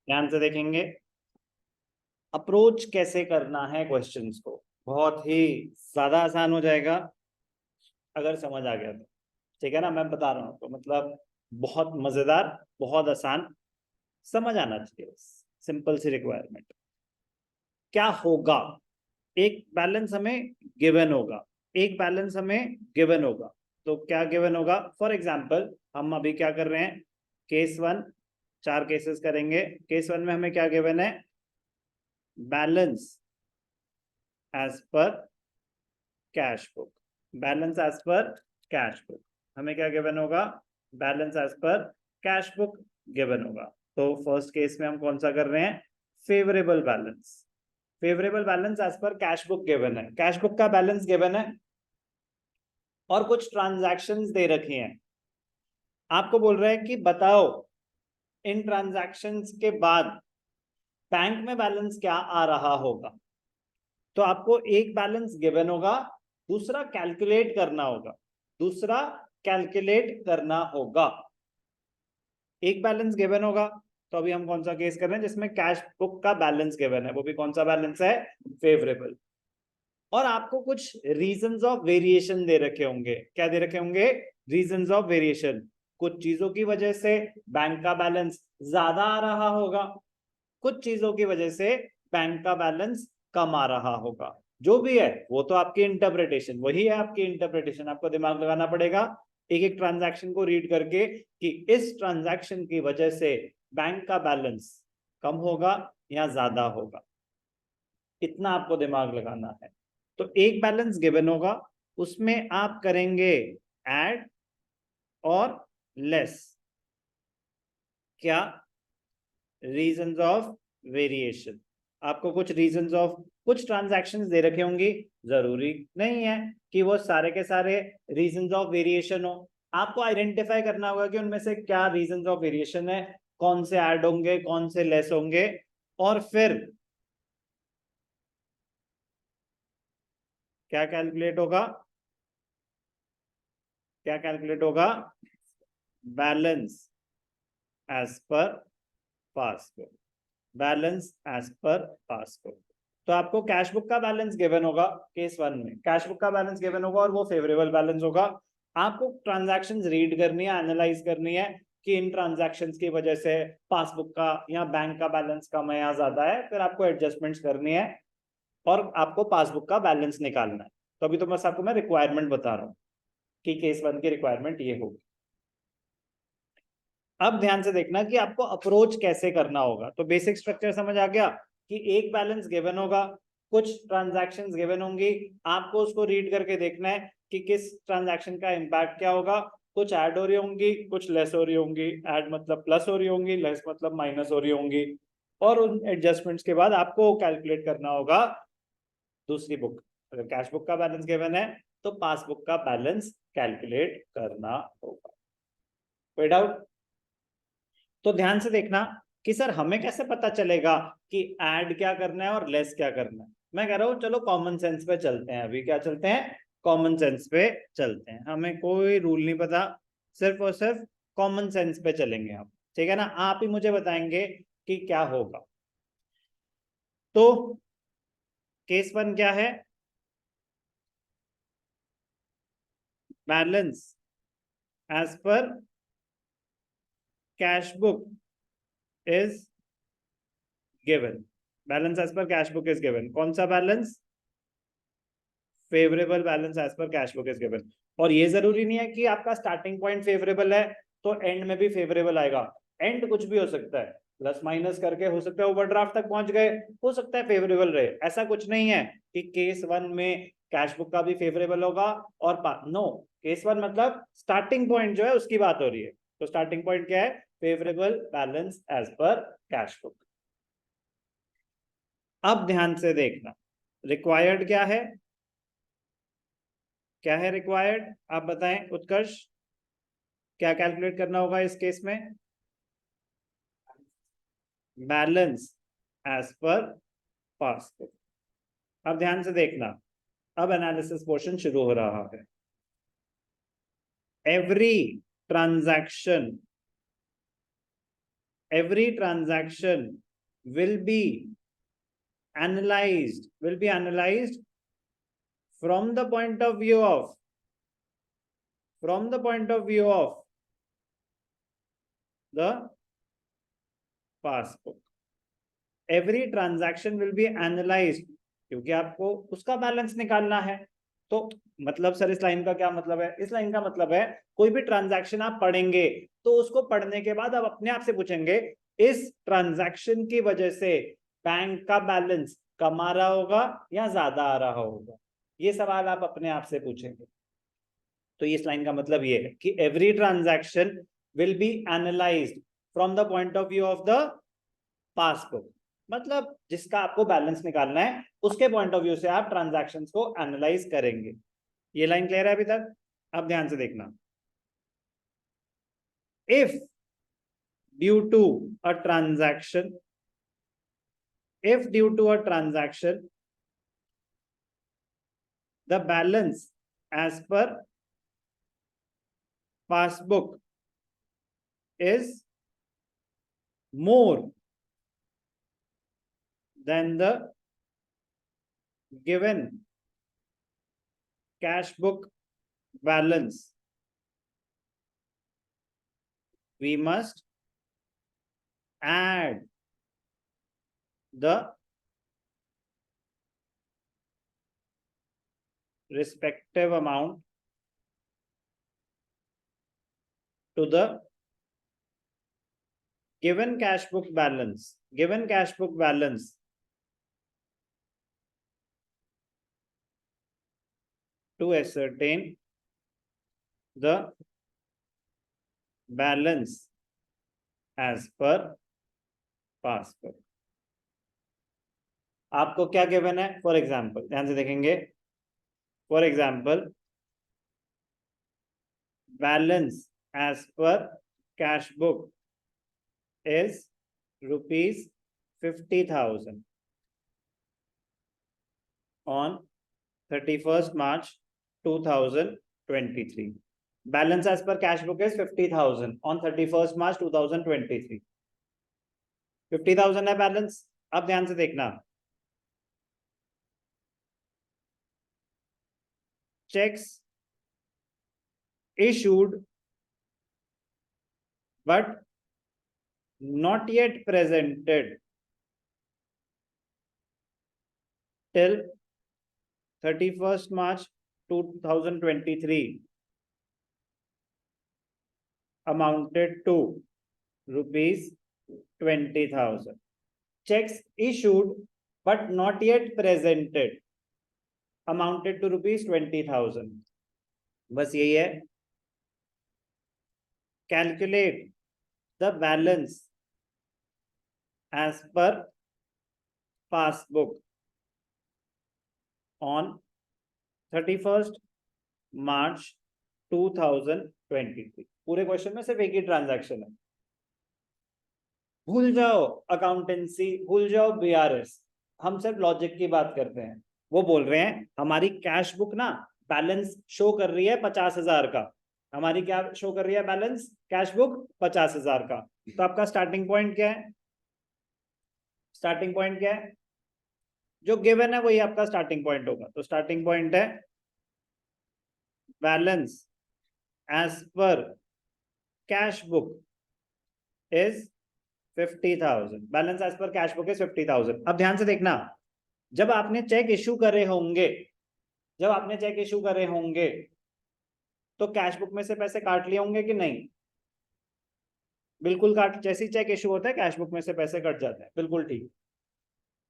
ध्यान से देखेंगे अप्रोच कैसे करना है क्वेश्चंस को। बहुत ही ज्यादा आसान हो जाएगा अगर समझ आ गया तो। ठीक है ना, मैं बता रहा हूँ तो मतलब बहुत मजेदार, बहुत आसान, समझ आना चाहिए, सिंपल सी रिक्वायरमेंट। क्या होगा, एक बैलेंस हमें गिवन होगा, एक बैलेंस हमें गिवन होगा। तो क्या गिवन होगा, फॉर एग्जाम्पल हम अभी क्या कर रहे हैं, केस वन, 4 केसेस करेंगे। केस वन में हमें क्या गिवन है, balance as per cash book. Balance as per cash book हमें क्या गिवन होगा, balance as per cash book given होगा। तो फर्स्ट केस में हम कौन सा कर रहे हैं, favourable balance. Favourable balance as per cash book given है, कैश बुक का बैलेंस गिवन है और कुछ ट्रांजैक्शंस दे रखी हैं। आपको बोल रहे हैं कि बताओ इन ट्रांजैक्शंस के बाद बैंक में बैलेंस क्या आ रहा होगा। तो आपको एक बैलेंस गिवन होगा, दूसरा कैलकुलेट करना होगा, दूसरा कैलकुलेट करना होगा। एक बैलेंस गिवन होगा, तो अभी हम कौन सा केस कर रहे हैं जिसमें कैश बुक का बैलेंस गिवन है, वो भी कौन सा बैलेंस है, फेवरेबल। और आपको कुछ रीजंस ऑफ वेरिएशन दे रखे होंगे। क्या दे रखे होंगे, रीजंस ऑफ वेरिएशन। कुछ चीजों की वजह से बैंक का बैलेंस ज्यादा आ रहा होगा, कुछ चीजों की वजह से बैंक का बैलेंस कम आ रहा होगा। जो भी है वो तो आपकी इंटरप्रिटेशन, वही है आपकी इंटरप्रिटेशन। आपको दिमाग लगाना पड़ेगा एक एक ट्रांजैक्शन को रीड करके कि इस ट्रांजैक्शन की वजह से बैंक का बैलेंस कम होगा या ज्यादा होगा, इतना आपको दिमाग लगाना है। तो एक बैलेंस गिवन होगा, उसमें आप करेंगे ऐड और लेस, क्या, रीजंस ऑफ वेरिएशन। आपको कुछ रीजंस ऑफ, कुछ ट्रांजैक्शंस दे रखे होंगी, जरूरी नहीं है कि वो सारे के सारे रीजंस ऑफ वेरिएशन हो। आपको आइडेंटिफाई करना होगा कि उनमें से क्या रीजंस ऑफ वेरिएशन है, कौन से ऐड होंगे, कौन से लेस होंगे, और फिर क्या कैलकुलेट होगा, क्या कैलकुलेट होगा, balance as per passbook. Balance as per passbook. तो आपको कैश बुक का बैलेंस गिवन होगा, केस वन में कैश बुक का बैलेंस गिवन होगा और वो फेवरेबल बैलेंस होगा। आपको ट्रांजैक्शंस रीड करनी है, एनालाइज करनी है कि इन ट्रांजैक्शंस की वजह से पासबुक का या बैंक का बैलेंस कम है या ज्यादा है, फिर आपको एडजस्टमेंट्स करनी है और आपको पासबुक का बैलेंस निकालना है। तो अभी तो बस आपको मैं रिक्वायरमेंट बता रहा हूँ कि केस वन की रिक्वायरमेंट ये होगी। अब ध्यान से देखना कि आपको अप्रोच कैसे करना होगा। तो बेसिक स्ट्रक्चर समझ आ गया कि एक बैलेंस गिवन होगा, कुछ ट्रांजैक्शंस गिवन होंगी, आपको उसको रीड करके देखना है कि किस ट्रांजैक्शन का इम्पैक्ट क्या होगा। कुछ ऐड हो रही होंगी, कुछ लेस हो रही होंगी, ऐड मतलब प्लस हो रही होंगी, लेस मतलब माइनस हो रही होंगी, और उन एडजस्टमेंट्स के बाद आपको कैलकुलेट करना होगा दूसरी बुक। अगर कैश बुक का बैलेंस गिवन है तो पासबुक का बैलेंस कैलकुलेट करना होगा। कोई डाउट? तो ध्यान से देखना कि सर हमें कैसे पता चलेगा कि ऐड क्या करना है और लेस क्या करना है। मैं कह रहा हूं चलो कॉमन सेंस पे चलते हैं। अभी क्या चलते हैं, कॉमन सेंस पे चलते हैं। हमें कोई रूल नहीं पता, सिर्फ और सिर्फ कॉमन सेंस पे चलेंगे हम। ठीक है ना, आप ही मुझे बताएंगे कि क्या होगा। तो केस वन क्या है, balance as per cash book is given. Balance as per cash book is given. कौन सा balance, favourable balance as per cash book is given. और ये जरूरी नहीं है कि आपका स्टार्टिंग पॉइंट फेवरेबल है तो एंड में भी फेवरेबल आएगा। एंड कुछ भी हो सकता है, प्लस माइनस करके हो सकता है ओवरड्राफ्ट तक पहुंच गए, हो सकता है फेवरेबल रहे। ऐसा कुछ नहीं है कि केस वन में कैश बुक का भी फेवरेबल होगा और नो, केस वन मतलब स्टार्टिंग पॉइंट जो है उसकी बात हो रही है। तो स्टार्टिंग पॉइंट क्या है, favourable balance as per cash book. अब ध्यान से देखना रिक्वायर्ड क्या है, क्या है रिक्वायर्ड, आप बताएं उत्कर्ष, क्या कैलकुलेट करना होगा इस केस में, बैलेंस एज पर पासबुक। अब ध्यान से देखना, अब एनालिसिस पोर्शन शुरू हो रहा है। Every transaction every transaction will be analyzed from the point of view of the passbook. Every transaction will be analyzed, क्योंकि आपको उसका बैलेंस निकालना है. तो मतलब सर इस लाइन का क्या मतलब है? इस लाइन का मतलब है कोई भी ट्रांजैक्शन आप पढ़ेंगे तो उसको पढ़ने के बाद आप अपने आप से पूछेंगे इस ट्रांजैक्शन की वजह से बैंक का बैलेंस कम आ रहा होगा या ज्यादा आ रहा होगा. ये सवाल आप अपने आप से पूछेंगे. तो इस लाइन का मतलब ये है कि every transaction will be analysed from the point of view of the passbook. मतलब जिसका आपको बैलेंस निकालना है उसके पॉइंट ऑफ व्यू से आप ट्रांजैक्शंस को एनालाइज करेंगे. ये लाइन क्लियर है अभी तक? अब ध्यान से देखना. If due to a transaction the balance as per passbook is more than the given cash book balance, we must add the respective amount to the given cash book balance to ascertain the balance as per passbook. आपको क्या given है? For example ध्यान से देखेंगे. For example balance as per cash book is rupees 50,000 on 31st March 2023. Balance as per cash book is 50,000 on 31st March 2023. 50,000 है balance. अब ध्यान से देखना. Cheques issued but not yet presented till 31st March 2023 amounted to rupees 20,000. Checks issued but not yet presented amounted to rupees 20,000. बस यही है. Calculate the balance as per passbook on 31st March 2023. पूरे question में सिर्फ एक ही transaction है. भूल जाओ अकाउंटेंसी, भूल जाओ बीआरएस, हम सिर्फ लॉजिक की बात करते हैं. वो बोल रहे हैं हमारी कैश बुक ना बैलेंस शो कर रही है 50,000 का. हमारी क्या शो कर रही है? बैलेंस कैश बुक 50,000 का. तो आपका स्टार्टिंग पॉइंट क्या है? स्टार्टिंग पॉइंट क्या है? जो गिवन है वही आपका स्टार्टिंग पॉइंट होगा. तो स्टार्टिंग पॉइंट है balance as per cash book is 50,000. Balance as per cash book is 50,000. अब ध्यान से देखना. जब आपने चेक इश्यू करे होंगे तो कैश बुक में से पैसे काट लिए होंगे कि नहीं? बिल्कुल काट. जैसे ही चेक इश्यू होता है कैश बुक में से पैसे कट जाते हैं. बिल्कुल ठीक.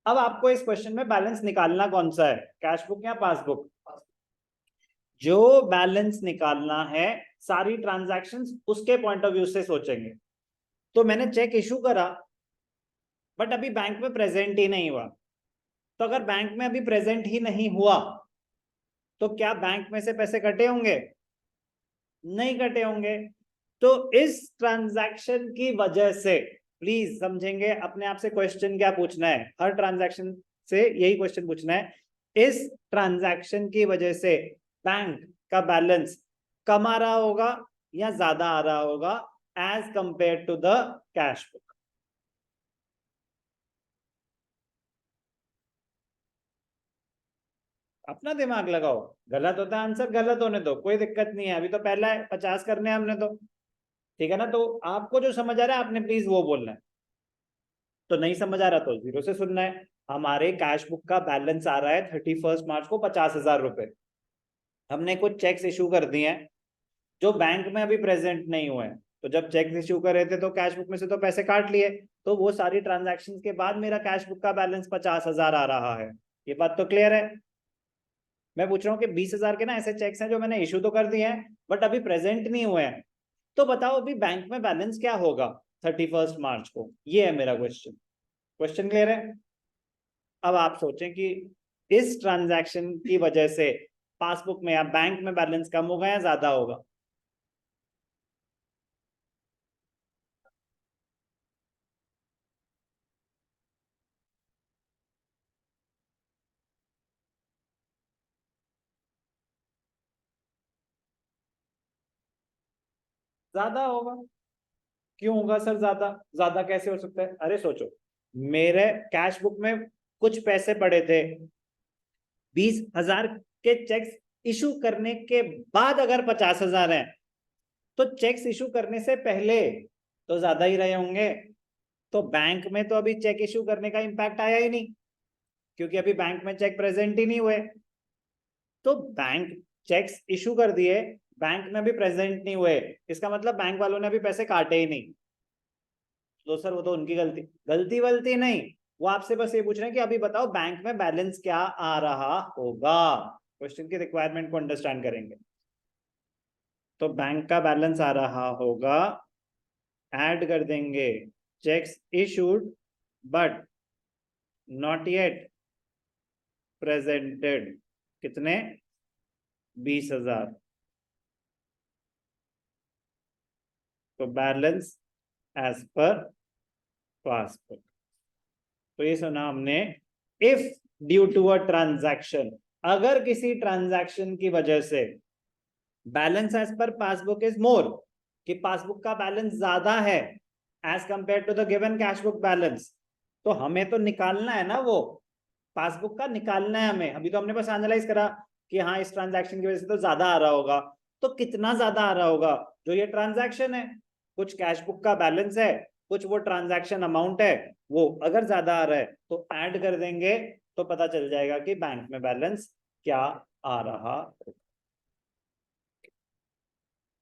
अब आपको इस क्वेश्चन में बैलेंस निकालना कौन सा है? कैश बुक या पासबुक? जो बैलेंस निकालना है सारी ट्रांजैक्शंस उसके पॉइंट ऑफ व्यू से सोचेंगे. तो मैंने चेक इश्यू करा बट अभी बैंक में प्रेजेंट ही नहीं हुआ. तो अगर बैंक में अभी प्रेजेंट ही नहीं हुआ तो क्या बैंक में से पैसे कटे होंगे? नहीं कटे होंगे. तो इस ट्रांजैक्शन की वजह से, प्लीज समझेंगे अपने आप से क्वेश्चन क्या पूछना है. हर ट्रांजैक्शन से यही क्वेश्चन पूछना है. इस ट्रांजैक्शन की वजह से बैंक का बैलेंस कम आ रहा होगा या ज्यादा आ रहा होगा as compare to the cash book? अपना दिमाग लगाओ, गलत होता है आंसर गलत होने दो, कोई दिक्कत नहीं है, अभी तो पहला है, 50 करने हैं हमने तो, ठीक है ना। तो आपको जो समझ आ रहा है आपने प्लीज वो बोलना है, तो नहीं समझ आ रहा तो जीरो से सुनना है। हमारे कैश बुक का बैलेंस आ रहा है 31 मार्च को 50,000 रुपए। हमने कुछ चेक्स इशू कर दिए हैं जो बैंक में अभी प्रेजेंट नहीं हुए हैं, तो जब चेक इशू कर रहे थे तो कैश बुक में से तो पैसे काट लिए, तो वो सारी ट्रांजैक्शंस के बाद मेरा कैश बुक का बैलेंस 50,000 आ रहा है। ये बात तो क्लियर है। मैं पूछ रहा हूँ कि 20,000 के ना ऐसे चेक्स हैं जो मैंने इशू तो कर दिए हैं बट अभी प्रेजेंट नहीं हुए हैं, तो बताओ अभी बैंक में बैलेंस क्या होगा 31 मार्च को, ये है मेरा क्वेश्चन। क्वेश्चन क्लियर है। अब आप सोचें कि इस ट्रांजैक्शन की वजह से पासबुक में या बैंक में बैलेंस कम होगा या ज्यादा होगा। ज्यादा होगा। क्यों होगा सर ज्यादा, ज्यादा कैसे हो सकता है? अरे सोचो, मेरे कैश बुक में कुछ पैसे पड़े थे, 20,000 के चेक्स इशू करने के बाद अगर 50,000 है, तो चेक्स इशू करने से पहले तो ज्यादा ही रहे होंगे। तो बैंक में तो अभी चेक इशू करने का इंपैक्ट आया ही नहीं, क्योंकि अभी बैंक में चेक प्रेजेंट ही नहीं हुए। तो बैंक चेक्स इशू कर दिए, बैंक में भी प्रेजेंट नहीं हुए, इसका मतलब बैंक वालों ने अभी पैसे काटे ही नहीं। तो सर वो तो उनकी गलती, गलती वलती नहीं, वो आपसे बस ये पूछ रहे हैं कि अभी बताओ बैंक में बैलेंस क्या आ रहा होगा। क्वेश्चन की रिक्वायरमेंट को अंडरस्टैंड करेंगे। तो बैंक का बैलेंस आ रहा होगा, ऐड कर देंगे cheques issued but not yet presented, कितने? 20,000। तो बैलेंस एज पर पासबुक। तो ये सुना हमने, if due to a transaction, अगर किसी ट्रांजैक्शन की वजह से balance as per passbook is more, कि पासबुक का बैलेंस ज्यादा है as compare to the given cash book balance, तो हमें तो निकालना है ना, वो पासबुक का निकालना है हमें। अभी तो हमने बस एनालाइज करा कि हाँ इस ट्रांजैक्शन की वजह से तो ज्यादा आ रहा होगा, तो कितना ज्यादा आ रहा होगा? जो ये ट्रांजैक्शन है, कुछ कैश बुक का बैलेंस है, कुछ वो ट्रांजैक्शन अमाउंट है, वो अगर ज्यादा आ रहा है तो ऐड कर देंगे, तो पता चल जाएगा कि बैंक में बैलेंस क्या आ रहा।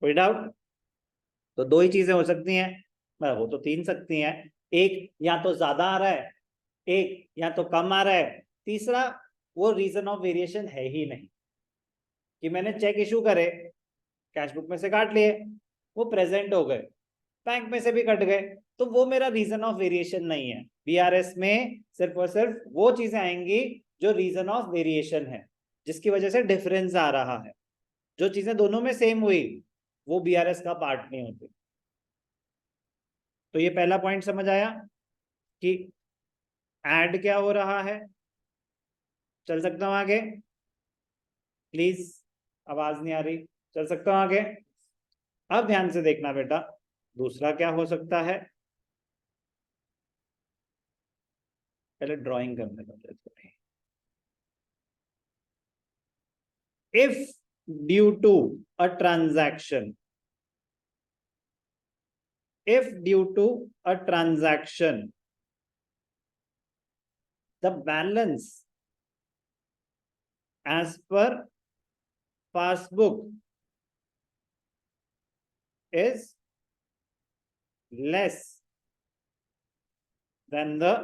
कोई डाउट? तो दो ही चीजें हो सकती हैं, हो तो तीन सकती हैं, एक या तो ज्यादा आ रहा है, एक या तो कम आ रहा है, तीसरा वो रीजन ऑफ वेरिएशन है ही नहीं, कि मैंने चेक इशू करे, कैश बुक में से काट लिए, वो प्रेजेंट हो गए, बैंक में से भी कट गए, तो वो मेरा रीजन ऑफ वेरिएशन नहीं है। बीआरएस में सिर्फ और सिर्फ वो चीजें आएंगी जो रीजन ऑफ वेरिएशन है, जिसकी वजह से डिफरेंस आ रहा है। जो चीजें दोनों में सेम हुई वो बीआरएस का पार्ट नहीं होती। तो ये पहला पॉइंट समझ आया कि ऐड क्या हो रहा है। चल सकता हूं आगे प्लीज? आवाज नहीं आ रही, चल सकता हूं आगे? अब ध्यान से देखना बेटा, दूसरा क्या हो सकता है, पहले ड्राइंग करने दो थोड़ी। If due to a transaction, if due to a transaction the balance as per passbook is less than the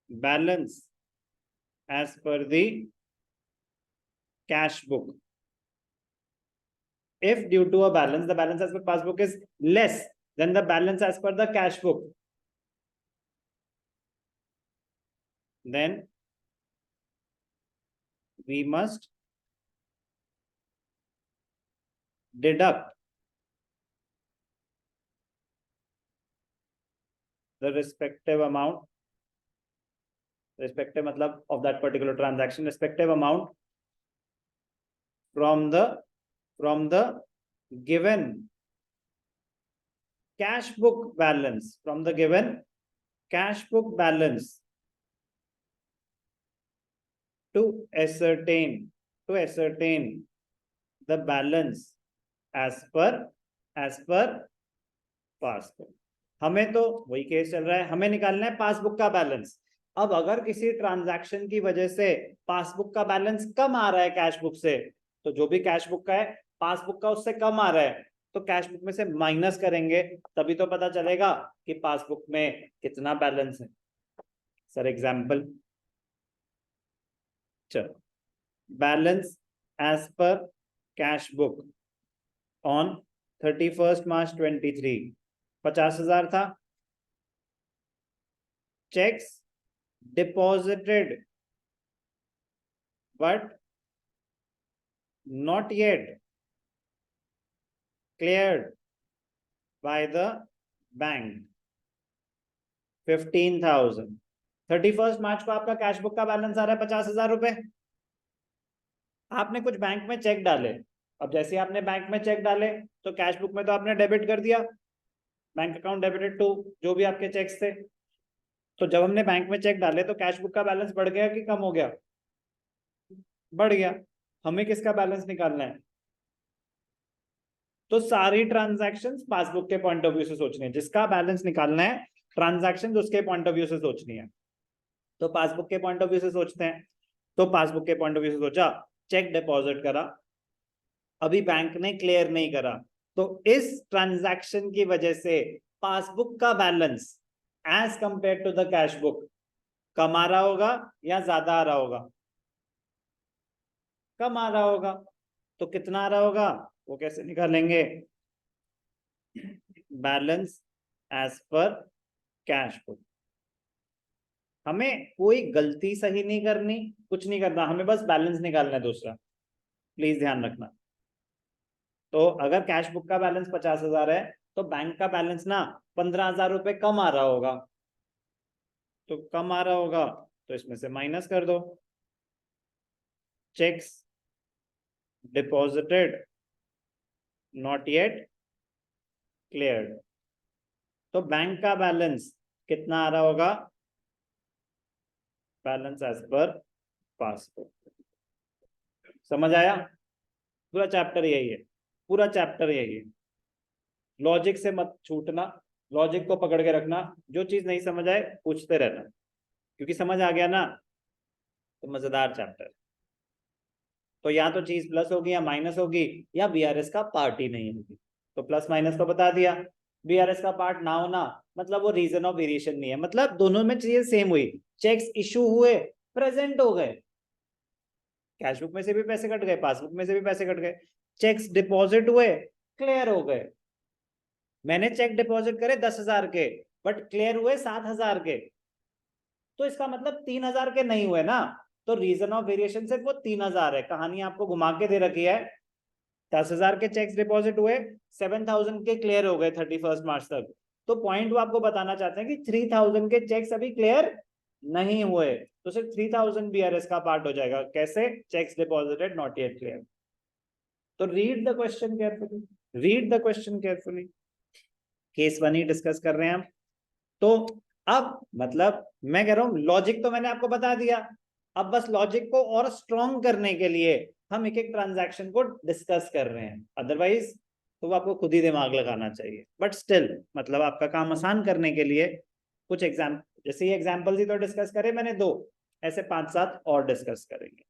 balance as per the cash book. If due to a balance, the balance as per passbook is less than the balance as per the cash book, then we must deduct the respective amount, respective matlab of that particular transaction, respective amount from the given cash book balance, from the given cash book balance to ascertain the balance as per passbook. हमें तो वही case चल रहा है, हमें निकालना है passbook का बैलेंस। अब अगर किसी ट्रांजैक्शन की वजह से पासबुक का बैलेंस कम आ रहा है कैश बुक से, तो जो भी कैश बुक का है पासबुक का उससे कम आ रहा है, तो कैश बुक में से माइनस करेंगे, तभी तो पता चलेगा कि पासबुक में कितना बैलेंस है। सर एग्जाम्पल, चलो, balance as per cash book on 31 March 23 50,000 था। Cheques deposited but not yet cleared by the bank 15,000। 31 मार्च को आपका कैश बुक का बैलेंस आ रहा है 50,000 रुपए। आपने कुछ बैंक में चेक डाले, अब जैसे आपने बैंक में चेक डाले तो कैश बुक में तो आपने डेबिट कर दिया, बैंक अकाउंट डेबिटेड टू जो भी आपके चेक्स थे। तो जब हमने बैंक में चेक डाले तो कैश बुक का बैलेंस बढ़ गया कि कम हो गया? बढ़ गया। हमें किसका बैलेंस निकालना है? तो सारी ट्रांजैक्शंस पासबुक के पॉइंट ऑफ व्यू से सोचनी है, जिसका बैलेंस निकालना है ट्रांजैक्शन उसके पॉइंट ऑफ व्यू से सोचनी है। तो पासबुक के पॉइंट ऑफ व्यू से सोचते हैं। तो पासबुक के पॉइंट ऑफ व्यू से सोचा, चेक डिपॉजिट करा, अभी बैंक ने क्लियर नहीं करा, तो इस ट्रांजैक्शन की वजह से पासबुक का balance as compare to the cash book कम आ रहा होगा या ज्यादा आ रहा होगा? कम आ रहा होगा। तो कितना आ रहा होगा वो कैसे निकालेंगे? Balance as per cash book. हमें कोई गलती सही नहीं करनी, कुछ नहीं करना, हमें बस बैलेंस निकालना है दूसरा, प्लीज ध्यान रखना। तो अगर कैश बुक का बैलेंस 50,000 है तो बैंक का बैलेंस ना 15,000 रुपए कम आ रहा होगा। तो कम आ रहा होगा तो इसमें से माइनस कर दो। Cheques deposited not yet cleared, तो बैंक का बैलेंस कितना आ रहा होगा? Balance as per passbook. समझ आया? पूरा चैप्टर यही है, पूरा चैप्टर यही है। लॉजिक से मत छूटना, लॉजिक को पकड़ के रखना, जो चीज नहीं समझ आए पूछते रहना, क्योंकि समझ आ गया ना तो मजेदार चैप्टर। तो या तो चीज प्लस होगी या माइनस होगी, या बीआरएस का पार्ट ही नहीं होगी। तो प्लस माइनस तो बता दिया, बीआरएस का पार्ट ना होना मतलब वो रीजन ऑफ वेरिएशन नहीं है, मतलब दोनों में चीजें सेम हुई, चेक्स इशू हुए, प्रेजेंट हो गए, कैश बुक में से भी पैसे कट गए, पासबुक में से भी पैसे कट गए, चेक्स डिपॉजिट हुए, क्लियर हो गए। मैंने चेक डिपॉजिट करे 10,000 के, बट क्लियर हुए 7,000 के, तो इसका मतलब 3,000 के नहीं हुए ना। तो रीजन ऑफ वेरिएशन सिर्फ वो 3,000 है। कहानी आपको घुमा के दे रखी है, 10,000 के चेक्स डिपॉजिट हुए, 7,000 के क्लियर हो गए 31 मार्च तक। तो पॉइंट वो आपको बताना चाहते हैं कि 3,000 के चेक्स अभी क्लियर नहीं हुए, तो सिर्फ 3,000 बीआरएस का पार्ट हो जाएगा। कैसे? Cheques deposited not yet clear. तो read the question carefully, read the question carefully. Case 1 ही डिस्कस कर रहे हैं हम। तो अब मतलब मैं कह रहा हूं लॉजिक तो मैंने आपको बता दिया, अब बस लॉजिक को और स्ट्रॉन्ग करने के लिए हम एक एक ट्रांजैक्शन को डिस्कस कर रहे हैं, अदरवाइज तो वो आपको खुद ही दिमाग लगाना चाहिए। बट स्टिल मतलब आपका काम आसान करने के लिए कुछ एग्जाम्पल, जैसे ये एग्जाम्पल्स ही तो डिस्कस करे मैंने दो, ऐसे 5-7 और डिस्कस करेंगे।